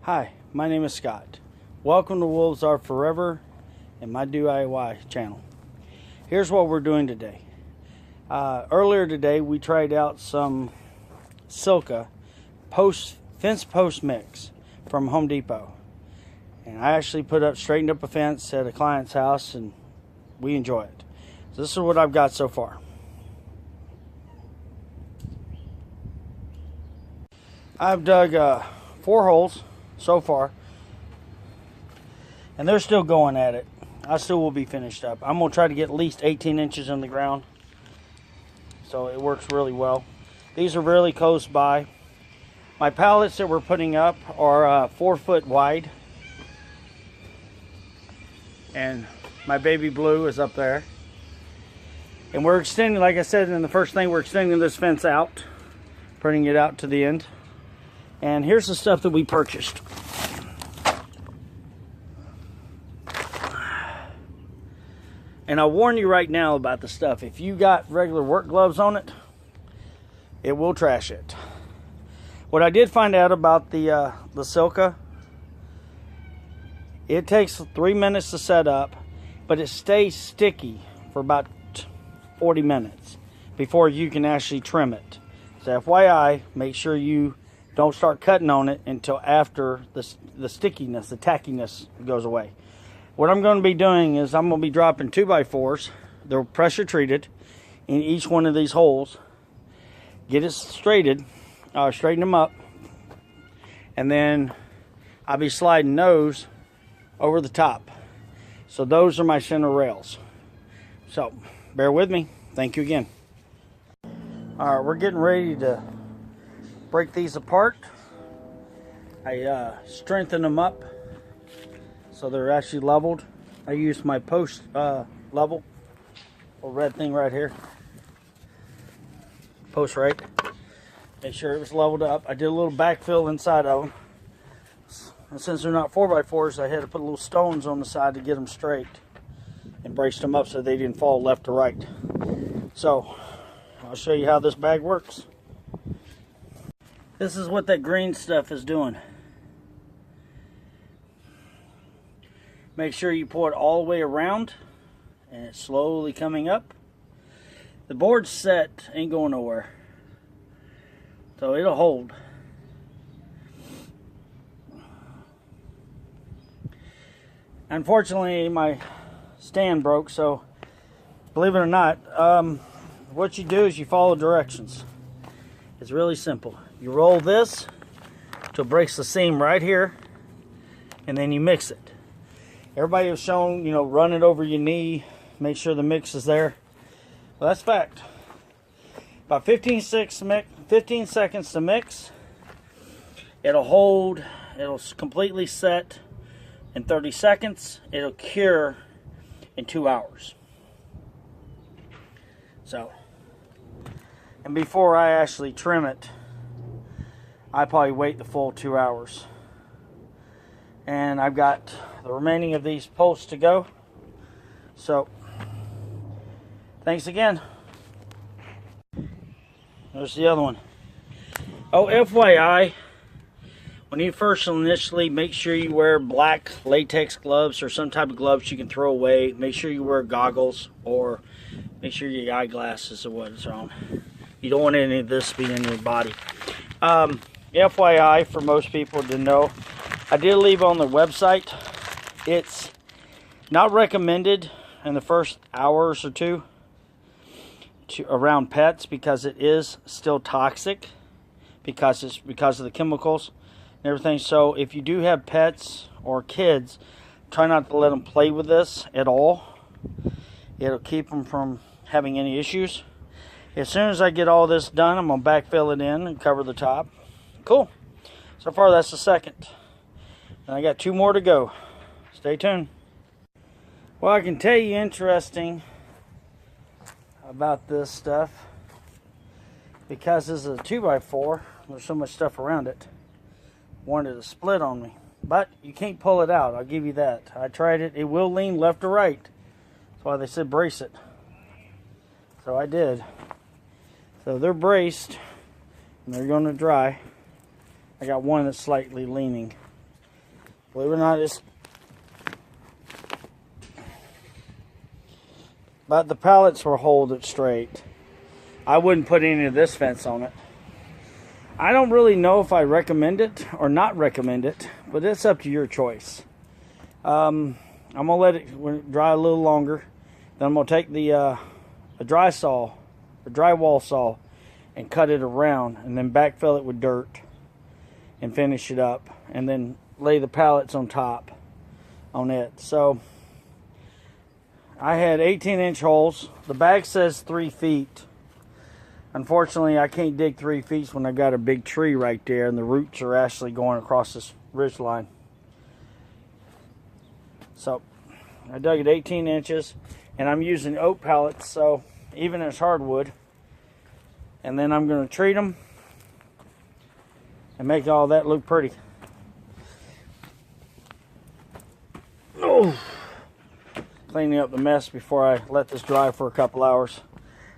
Hi, my name is Scott. Welcome to Wolves Are Forever and my DIY channel. Here's what we're doing today. Earlier today we tried out some Silka fence post mix from Home Depot. And I actually straightened up a fence at a client's house and we enjoy it. So this is what I've got so far. I've dug 4 holes so far, and they're still going at it. I still will be finished up. I'm going to try to get at least 18 inches in the ground, so it works really well. These are really close by. My pallets that we're putting up are 4 foot wide, and my baby blue is up there. And we're extending, like I said in the first thing, we're extending this fence out, putting it out to the end. And here's the stuff that we purchased. And I'll warn you right now about the stuff. If you got regular work gloves on it, it will trash it. What I did find out about the Silka, it takes 3 minutes to set up, but it stays sticky for about 40 minutes before you can actually trim it. So FYI, make sure you don't start cutting on it until after the stickiness, the tackiness goes away. What I'm going to be doing is I'm going to be dropping 2x4s. They're pressure treated in each one of these holes. Get it straighten them up. And then I'll be sliding those over the top. So those are my center rails. So bear with me. Thank you again. All right, we're getting ready to break these apart. I strengthen them up so they're actually leveled. I used my post level, little red thing right here, post right. Make sure it was leveled up. I did a little backfill inside of them, and since they're not 4x4s, I had to put little stones on the side to get them straight and brace them up so they didn't fall left to right. So I'll show you how this bag works. This is what that green stuff is doing. Make sure you pour it all the way around, and it's slowly coming up. The board's set, ain't going nowhere, so it'll hold. Unfortunately, my stand broke, so believe it or not, what you do is you follow directions. It's really simple. You roll this till it breaks the seam right here, and then you mix it. Everybody has shown, run it over your knee, make sure the mix is there. Well, that's fact. About 15 seconds to mix. It'll hold, it'll completely set in 30 seconds. It'll cure in 2 hours. So, and before I actually trim it, I probably wait the full 2 hours. And I've got the remaining of these posts to go. So, thanks again. There's the other one. Oh, FYI, when you first initially, make sure you wear black latex gloves or some type of gloves you can throw away. Make sure you wear goggles, or make sure your eyeglasses are what's on. You don't want any of this being in your body. FYI, for most people to know, I did leave on the website. It's not recommended in the first hours or two around pets, because it is still toxic because of the chemicals and everything. So if you do have pets or kids, try not to let them play with this at all. It'll keep them from having any issues. As soon as I get all this done, I'm going to backfill it in and cover the top. Cool. So far, that's the second. And I got 2 more to go. Stay tuned. Well, I can tell you interesting about this stuff. Because this is a 2x4, there's so much stuff around it. Wanted to split on me. But you can't pull it out, I'll give you that. I tried it. It will lean left or right. That's why they said brace it. So I did. So they're braced, and they're going to dry. I got one that's slightly leaning. Believe it or not, but the pallets will hold it straight. I wouldn't put any of this fence on it. I don't really know if I recommend it or not recommend it, but it's up to your choice. I'm gonna let it dry a little longer. Then I'm gonna take a drywall saw, and cut it around, and then backfill it with dirt, and finish it up, and then lay the pallets on top on it. So I had 18-inch holes. The bag says 3 feet. Unfortunately, I can't dig 3 feet when I got a big tree right there, and the roots are actually going across this ridge line. So I dug it 18 inches, and I'm using oak pallets, so even as hardwood. And then I'm going to treat them and make all that look pretty. Oh, cleaning up the mess before I let this dry for a couple hours.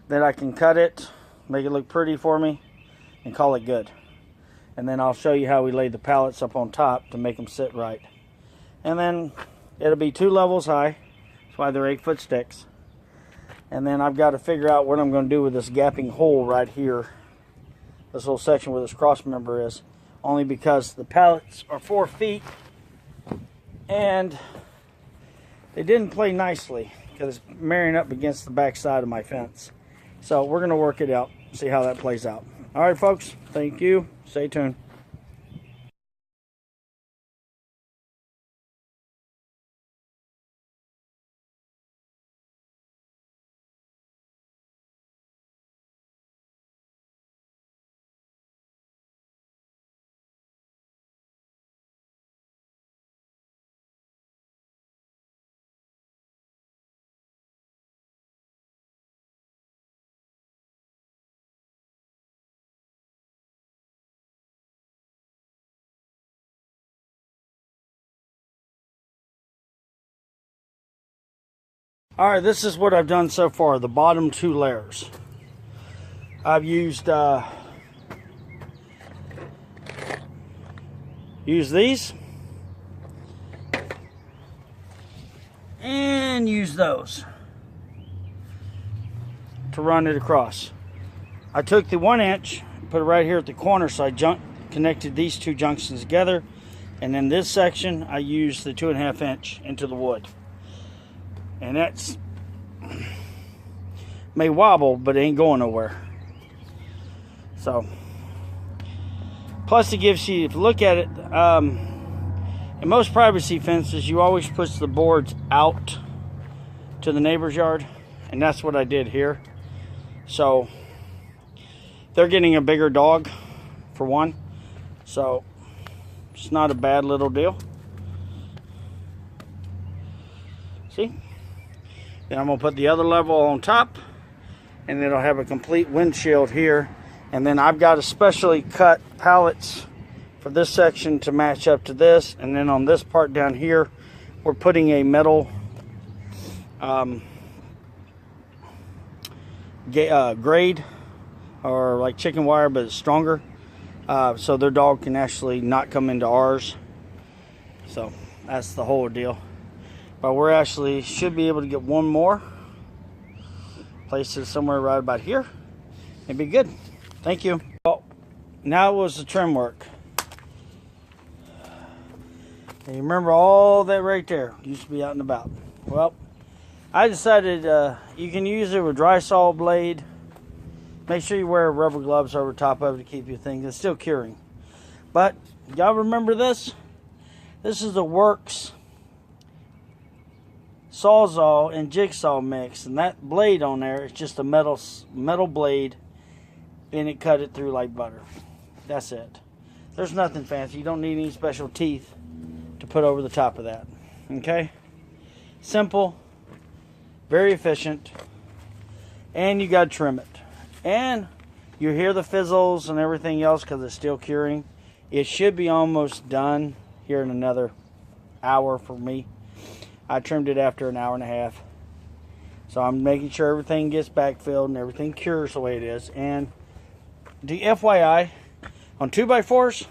Then I can cut it, make it look pretty for me, and call it good. And then I'll show you how we lay the pallets up on top to make them sit right. And then it'll be 2 levels high. That's why they're 8-foot sticks. And then I've got to figure out what I'm going to do with this gapping hole right here. This little section where this cross member is. Only because the pallets are 4 feet. And they didn't play nicely because it's marrying up against the back side of my fence. So we're going to work it out. See how that plays out. Alright folks, thank you. Stay tuned. Alright, this is what I've done so far, the bottom 2 layers. I've used these and use those to run it across. I took the 1 inch, put it right here at the corner, so I connected these 2 junctions together, and then this section I used the 2.5 inch into the wood. And that's may wobble, but it ain't going nowhere. So, plus it gives you, if you look at it, in most privacy fences, you always push the boards out to the neighbor's yard, and that's what I did here. So, they're getting a bigger dog, for one. So, it's not a bad little deal. See? Then I'm going to put the other level on top, and it'll have a complete windshield here. And then I've got to specially cut pallets for this section to match up to this. And then on this part down here, we're putting a metal grade, or like chicken wire, but it's stronger, so their dog can actually not come into ours. So that's the whole deal. But we're actually should be able to get one more, place it somewhere right about here, and be good. Thank you. Well, now it was the trim work. And you remember all that right there used to be out and about. Well, I decided you can use it with dry saw blade. Make sure you wear rubber gloves over top of it to keep your thing. It's still curing. But y'all remember this? This is the Works Sawzall and jigsaw mix, and that blade on there is just a metal blade, and it cut it through like butter. That's it. There's nothing fancy. You don't need any special teeth to put over the top of that. Okay? Simple, very efficient, and you got to trim it. And you hear the fizzles and everything else because it's still curing. It should be almost done here in another hour for me. I trimmed it after an hour and a half. So I'm making sure everything gets backfilled and everything cures the way it is. And the FYI, on 2x4s,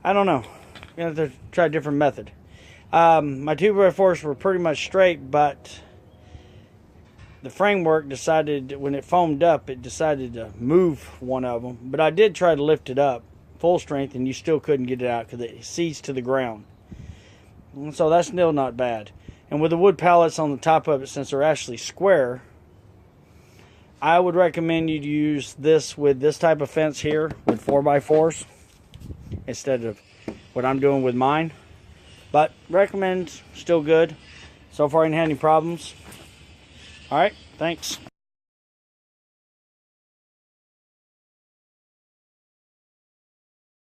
I don't know. gonna have to try a different method. My 2x4s were pretty much straight, but the framework decided, when it foamed up, it decided to move one of them. But I did try to lift it up full strength, and you still couldn't get it out because it seized to the ground. So that's still not bad. And with the wood pallets on the top of it, since they're actually square, I would recommend you to use this with this type of fence here with 4x4s instead of what I'm doing with mine. But recommend, still good. So far I ain't had any problems. Alright, thanks.